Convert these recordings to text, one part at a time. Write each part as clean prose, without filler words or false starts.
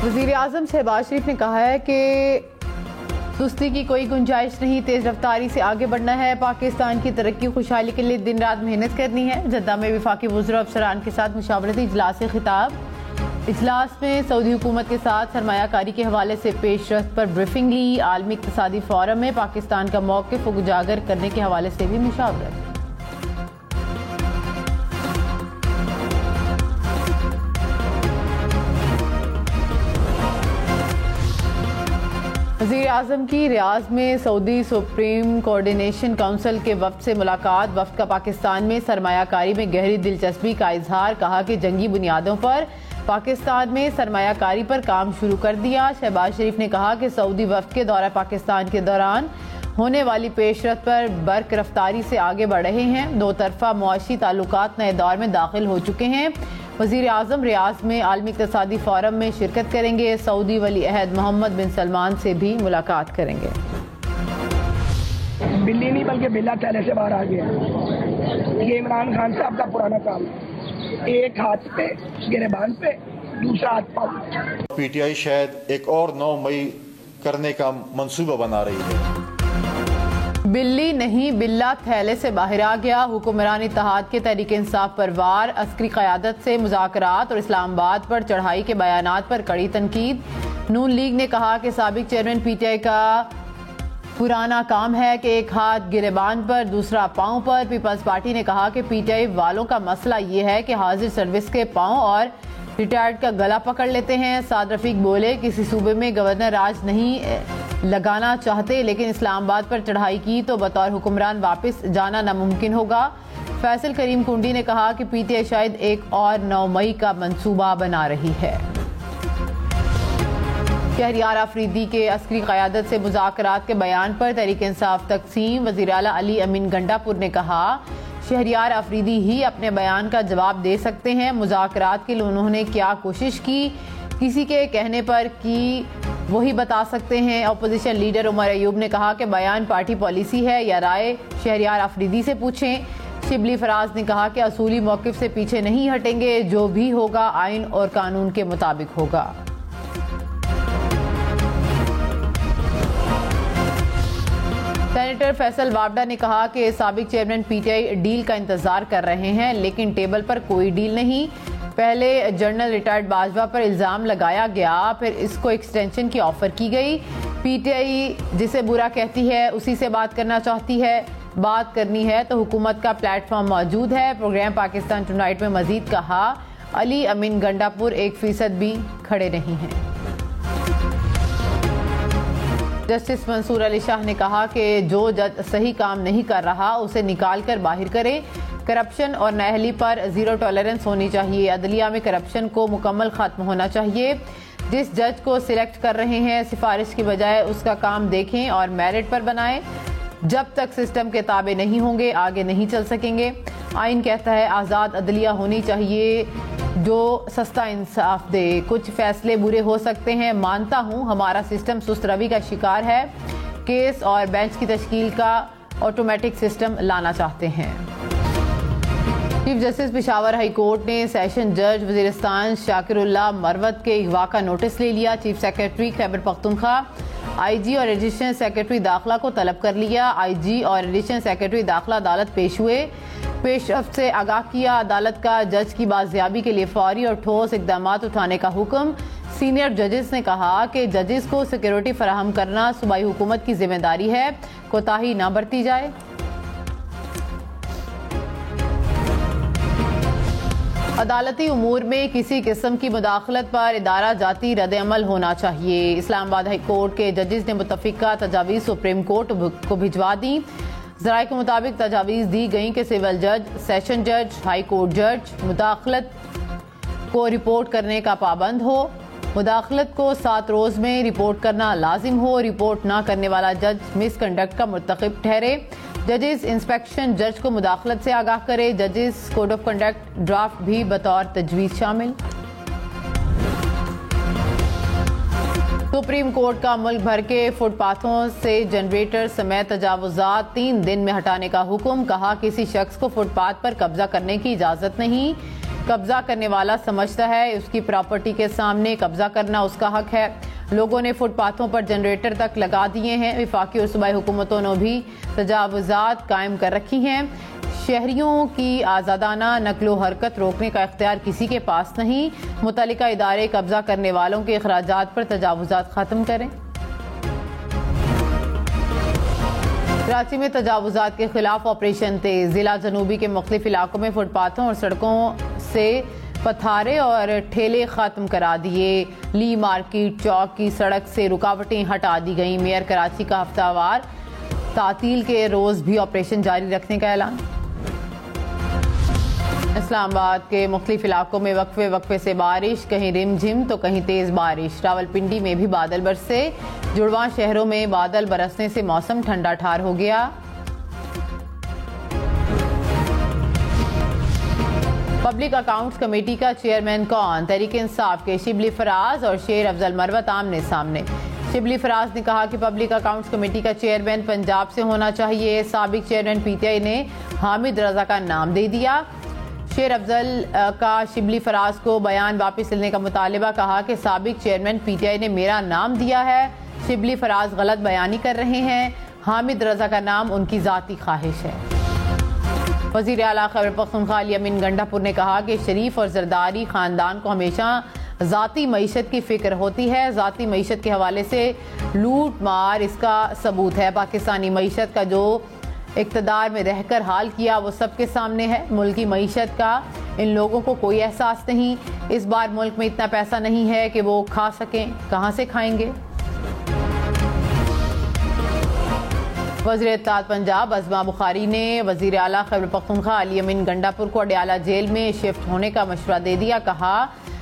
वज़ीर आज़म शहबाज शरीफ ने कहा है कि सुस्ती की कोई गुंजाइश नहीं, तेज रफ्तारी से आगे बढ़ना है। पाकिस्तान की तरक्की खुशहाली के लिए दिन रात मेहनत करनी है। जद्दा में वफाकी वज़रा अफसरान के साथ मुशावरती इजलास से खिताब। इजलास में सऊदी हुकूमत के साथ सरमायाकारी के हवाले से पेशरफ्त पर ब्रीफिंग ली। आलमी इक़्तिसादी फोरम में पाकिस्तान का मौक़िफ़ उजागर करने के हवाले से भी मुशावरत। वज़ीर आज़म की रियाद में सऊदी सुप्रीम कोऑर्डिनेशन काउंसिल के वफ़द से मुलाकात। वफ़द का पाकिस्तान में सरमायाकारी में गहरी दिलचस्पी का इजहार। कहा कि जंगी बुनियादों पर पाकिस्तान में सरमायाकारी पर काम शुरू कर दिया। शहबाज शरीफ ने कहा कि सऊदी वफ़द के दौरा पाकिस्तान के दौरान होने वाली पेशरफ्त पर बर्क रफ्तारी से आगे बढ़ रहे हैं। दो तरफा मुआशी ताल्लुकात नए दौर में दाखिल हो चुके हैं। वज़ीर आज़म रियाद में आलमी इक़्तिसादी फोरम में शिरकत करेंगे। सऊदी वली अहद मोहम्मद बिन सलमान से भी मुलाकात करेंगे। बिल्ली नहीं बल्कि बिल्ला थैले से बाहर आ गया। ये इमरान खान साहब का पुराना काम है। एक हाथ पे गिरेबान पे, दूसरा हाथ पाँव। पीटीआई शायद एक और 9 मई करने का मंसूबा बना रही है। बिल्ली नहीं बिल्ला थैले से बाहर आ गया। हुक्मरान इत्तेहाद के तहरीक इंसाफ पर वार। अस्करी क़यादत से मुज़ाकरात और इस्लामाबाद पर चढ़ाई के बयानात पर कड़ी तनकीद। नून लीग ने कहा कि साबिक चेयरमैन पीटीआई का पुराना काम है कि एक हाथ गिरेबान पर दूसरा पाँव पर। पीपल्स पार्टी ने कहा कि पीटीआई वालों का मसला ये है कि हाजिर सर्विस के पाँव और रिटायर्ड का गला पकड़ लेते हैं। साद रफीक बोले, किसी सूबे में गवर्नर राज नहीं लगाना चाहते, लेकिन इस्लामाबाद पर चढ़ाई की तो बतौर हुक्मरान वापस जाना नामुमकिन होगा। फैसल करीम कुंडी ने कहा कि पीटीआई शायद एक और 9 मई का मंसूबा बना रही है। शहरियार आफरीदी के अस्करी क़यादत से मुज़ाकरात के बयान पर तहरीक इंसाफ तकसीम। वज़ीर आला अली अमीन गंडापुर ने कहा, शहरियार आफरीदी ही अपने बयान का जवाब दे सकते हैं। मुज़ाकरात के लिए उन्होंने क्या कोशिश की, किसी के कहने पर की, वही बता सकते हैं। अपोजिशन लीडर उमर अयूब ने कहा कि बयान पार्टी पॉलिसी है या राय शहरियार आफरीदी से पूछें। शिबली फराज ने कहा कि असूली मौक़िफ़ से पीछे नहीं हटेंगे, जो भी होगा आइन और कानून के मुताबिक होगा। सेनेटर फैसल वावडा ने कहा कि साबिक चेयरमैन पीटीआई डील का इंतजार कर रहे हैं, लेकिन टेबल पर कोई डील नहीं। पहले जनरल रिटायर्ड बाजवा पर इल्जाम लगाया गया, फिर इसको एक्सटेंशन की ऑफर की गई। पीटीआई जिसे बुरा कहती है उसी से बात करना चाहती है। बात करनी है तो हुकूमत का प्लेटफॉर्म मौजूद है। प्रोग्राम पाकिस्तान टुनाइट में मजीद कहा, अली अमीन गंडापुर 1% भी खड़े नहीं हैं। जस्टिस मंसूर अली शाह ने कहा कि जो जज सही काम नहीं कर रहा उसे निकाल कर बाहर करे। करप्शन और नाअहली पर जीरो टॉलरेंस होनी चाहिए। अदलिया में करप्शन को मुकम्मल खत्म होना चाहिए। जिस जज को सिलेक्ट कर रहे हैं सिफारिश की बजाय उसका काम देखें और मेरिट पर बनाएं। जब तक सिस्टम के ताबे नहीं होंगे आगे नहीं चल सकेंगे। आइन कहता है आज़ाद अदलिया होनी चाहिए जो सस्ता इंसाफ दे। कुछ फैसले बुरे हो सकते हैं, मानता हूँ। हमारा सिस्टम सुस्त रवि का शिकार है। केस और बेंच की तश्कील का ऑटोमेटिक सिस्टम लाना चाहते हैं। Chief justice Peshawar high court ने सेशन जज वजीरिस्तान शाकिरुल्लाह मरवत के अगवा का नोटिस ले लिया। Chief secretary Khyber Pakhtunkhwa, IG और एडिशनल सेक्रेटरी दाखिला को तलब कर लिया। आईजी और एडिशनल सेक्रेटरी दाखिला अदालत पेश हुए। पेशरफ्त से आगाह किया। अदालत का जज की बाजियाबी के लिए फौरी और ठोस इकदाम उठाने का हुक्म। सीनियर जजेस ने कहा कि जजेस को सिक्योरिटी फराहम करना सूबाई हुकूमत की जिम्मेदारी है, कोताही न बरती जाए। अदालती उमूर में किसी किस्म की मुदाखलत पर इदारा जाती रद्द-ए-अमल होना चाहिए। इस्लामाबाद हाई कोर्ट के जजेस ने मुतफ़िका तजावीज़ सुप्रीम कोर्ट को भिजवा दी। ज़राए के मुताबिक तजावीज़ दी गई कि सिविल जज, सेशन जज, हाई कोर्ट जज मुदाखलत को रिपोर्ट करने का पाबंद हो। मुदाखलत को 7 रोज़ में रिपोर्ट करना लाजिम हो। रिपोर्ट ना करने वाला जज मिसकंडक्ट का मुर्तकिब ठहरे। जजेस इंस्पेक्शन जज को मुदाखलत से आगाह करे। जजेस कोड ऑफ कंडक्ट ड्राफ्ट भी बतौर तजवीज़ शामिल। सुप्रीम कोर्ट का मुल्क भर के फुटपाथों से जनरेटर समेत तजावुजात 3 दिन में हटाने का हुक्म। कहा किसी शख्स को फुटपाथ पर कब्जा करने की इजाजत नहीं। कब्जा करने वाला समझता है उसकी प्रॉपर्टी के सामने कब्जा करना उसका हक है। लोगों ने फुटपाथों पर जनरेटर तक लगा दिए हैं। वफाकी और सूबाई हुकूमतों ने भी तजावुज़ात कायम कर रखी हैं। शहरियों की आज़ादाना नकलो हरकत रोकने का इख्तियार किसी के पास नहीं। मुतल्लिका इदारे कब्जा करने वालों के अखराजात पर तजावुज़ात ख़त्म करें। कराची में तजावुज़ात के खिलाफ ऑपरेशन तेज। जिला जनूबी के मुख्तलिफ इलाकों में फुटपाथों और सड़कों से पथारे और ठेले खत्म करा दिए। ली मार्केट चौक की सड़क से रुकावटें हटा दी गई। मेयर कराची का हफ्तावार तातील के रोज भी ऑपरेशन जारी रखने का ऐलान। इस्लामाबाद के मुख्तलिफ इलाकों में वक्फे वक्फे से बारिश, कहीं रिमझिम तो कहीं तेज बारिश। रावलपिंडी में भी बादल बरसे। जुड़वा शहरों में बादल बरसने से मौसम ठंडा ठार हो गया। पब्लिक अकाउंट्स कमेटी का चेयरमैन कौन? तहरीक इंसाफ के शिबली फराज और शेर अफजल मरवत आमने सामने। शिबली फराज ने कहा कि पब्लिक अकाउंट्स कमेटी का चेयरमैन पंजाब से होना चाहिए। साबिक चेयरमैन पीटीआई ने हामिद रजा का नाम दे दिया। शेर अफजल का शिबली फराज को बयान वापस लेने का मुतालिबा। कहा कि साबिक चेयरमैन पीटीआई ने मेरा नाम दिया है। शिबली फराज गलत बयानी कर रहे हैं। हामिद रजा का नाम उनकी जाती ख्वाहिश है। वज़ीर आला खैबर पख्तूनख्वा अली अमीन गंडापुर ने कहा कि शरीफ और जरदारी खानदान को हमेशा ज़ाती मईशत की फिक्र होती है। ज़ाती मईशत के हवाले से लूट मार इसका सबूत है। पाकिस्तानी मईशत का जो इक़्तिदार में रहकर हाल किया वो सबके सामने है। मुल्क की मईशत का इन लोगों को कोई एहसास नहीं। इस बार मुल्क में इतना पैसा नहीं है कि वो खा सकें, कहाँ से खाएंगे। वज़ीर इत्तेहाद पंजाब अज़मा बुखारी ने वज़ीर आला खैबर पख्तूनख्वा अली अमीन गंडापुर को अडयाला जेल में शिफ्ट होने का मशवरा दे दिया। कहा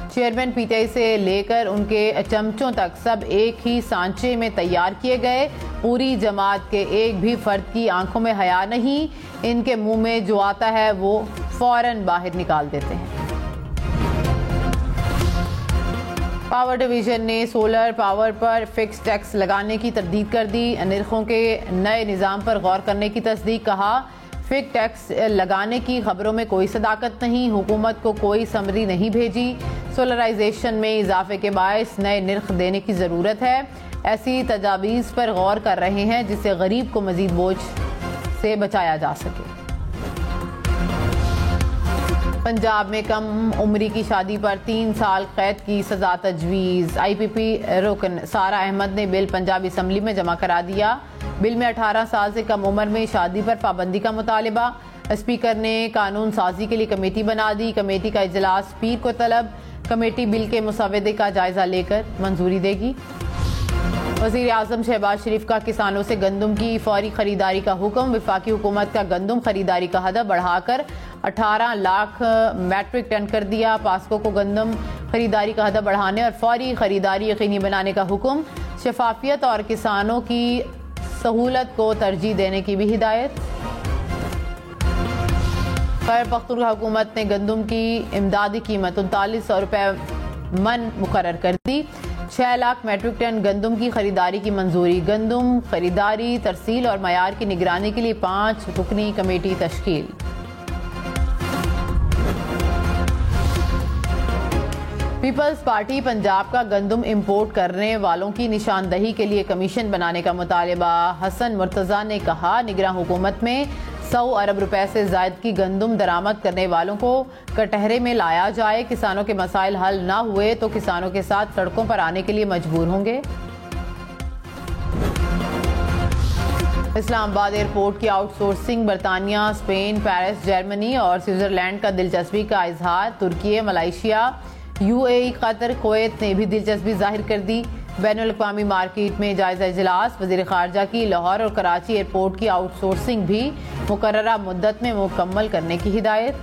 चेयरमैन पीटीआई से लेकर उनके चमचों तक सब एक ही सांचे में तैयार किए गए। पूरी जमात के एक भी फर्द की आंखों में हया नहीं। इनके मुंह में जो आता है वो फौरन बाहर निकाल देते हैं। पावर डिवीजन ने सोलर पावर पर फिक्स टैक्स लगाने की तरदीद कर दी। निर्खों के नए निज़ाम पर गौर करने की तस्दीक। कहा फिक्स टैक्स लगाने की खबरों में कोई सदाकत नहीं। हुकूमत को कोई समरी नहीं भेजी। सोलराइजेशन में इजाफे के बायस नए निर्ख देने की ज़रूरत है। ऐसी तजावीज़ पर गौर कर रहे हैं जिससे गरीब को मजीद बोझ से बचाया जा सके। पंजाब में कम उम्री की शादी पर 3 साल कैद की सजा तजवीज़। IPP रुकन सारा अहमद ने बिल पंजाब असम्बली में जमा करा दिया। बिल में 18 साल से कम उम्र में शादी पर पाबंदी का मुतालिबा। स्पीकर ने कानून साजी के लिए कमेटी बना दी। कमेटी का इजलास पीर को तलब। कमेटी बिल के मुसवदे का जायजा लेकर मंजूरी देगी। वज़ीर आज़म शहबाज शरीफ का किसानों से गंदम की फौरी खरीदारी का हुक्म। वफाकी हुकूमत का गंदम खरीदारी का हदफ बढ़ाकर 18 लाख मैट्रिक टन कर दिया। पास्को को गंदम खरीदारी का हदफ बढ़ाने और फौरी खरीदारी यकीनी बनाने का हुक्म। शफाफियत और किसानों की सहूलत को तरजीह देने की भी हिदायत। खैबर पख्तूनख्वा हुकूमत ने गंदम की इमदादी कीमत 3900 रुपये मन मुकर्रर कर दी। 6 लाख मैट्रिक टन गंदम की खरीदारी की मंजूरी। गंदम खरीदारी तरसील और मयार की निगरानी के लिए 5 रुकनी कमेटी तश्कील। पीपल्स पार्टी पंजाब का गंदम इंपोर्ट करने वालों की निशानदही के लिए कमीशन बनाने का मुतालिबा। हसन मुर्तजा ने कहा निगरान हुकूमत में 100 अरब रुपए से जायद की गंदम दरामद करने वालों को कटहरे में लाया जाए। किसानों के मसाइल हल ना हुए तो किसानों के साथ सड़कों पर आने के लिए मजबूर होंगे। इस्लामाबाद एयरपोर्ट की आउटसोर्सिंग बरतानिया, स्पेन, पेरिस, जर्मनी और स्विट्जरलैंड का दिलचस्पी का इजहार। तुर्की, मलेशिया, UAE, कतर, कुवैत ने भी दिलचस्पी जाहिर कर दी। बैनुल-अक़वामी मार्केट में जायजा इजलास। वज़ीर ख़ारजा की लाहौर और कराची एयरपोर्ट की आउटसोर्सिंग भी मुकर्ररा मुद्दत में मुकम्मल करने की हिदायत।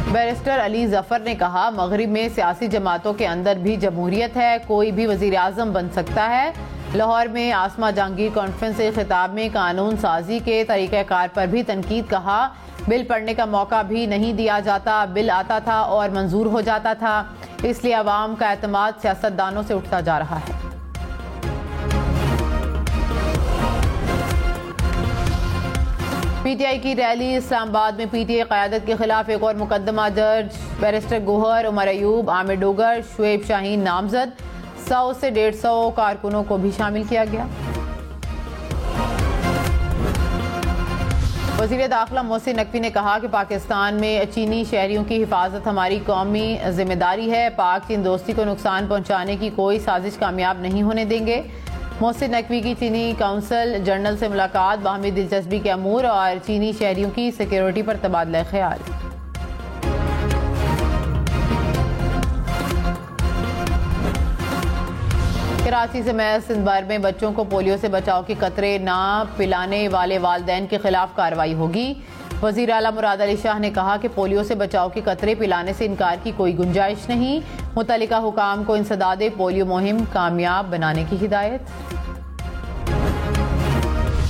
बैरिस्टर अली जफर ने कहा मगरिब में सियासी जमातों के अंदर भी जमहूरियत है। कोई भी वज़ीर आज़म बन सकता है। लाहौर में आसमा जहांगीर कॉन्फ्रेंस से खिताब में कानून साजी के तरीक़ाकार पर भी तनकीद। कहा बिल पढ़ने का मौका भी नहीं दिया जाता। बिल आता था और मंजूर हो जाता था, इसलिए अवाम का एतमाद सियासतदानों से उठता जा रहा है। पीटीआई की रैली। इस्लामाबाद में पीटीआई क़यादत के खिलाफ एक और मुकदमा दर्ज। बैरिस्टर गोहर, उमर अयूब, आमिर डोगर, शुएब शाहीन नामजद। 100 से 150 कारकुनों को भी शामिल किया गया। वज़ीर दाखिला मोहसिन नकवी ने कहा कि पाकिस्तान में चीनी शहरियों की हिफाजत हमारी कौमी जिम्मेदारी है। पाक चीन दोस्ती को नुकसान पहुंचाने की कोई साजिश कामयाब नहीं होने देंगे। मोहसिन नकवी की चीनी काउंसिल जनरल से मुलाकात, बाहमी दिलचस्पी के अमूर और चीनी शहरियों की सिक्योरिटी पर तबादला ख्याल। कराची से महज सिंध भर में बच्चों को पोलियो से बचाव के कतरे ना पिलाने वाले वालिदैन के खिलाफ कार्रवाई होगी। वज़ीर आला मुराद अली शाह ने कहा कि पोलियो से बचाव के कतरे पिलाने से इनकार की कोई गुंजाइश नहीं। मुतल्लिका हुकाम को इंसदादे पोलियो मुहिम कामयाब बनाने की हिदायत।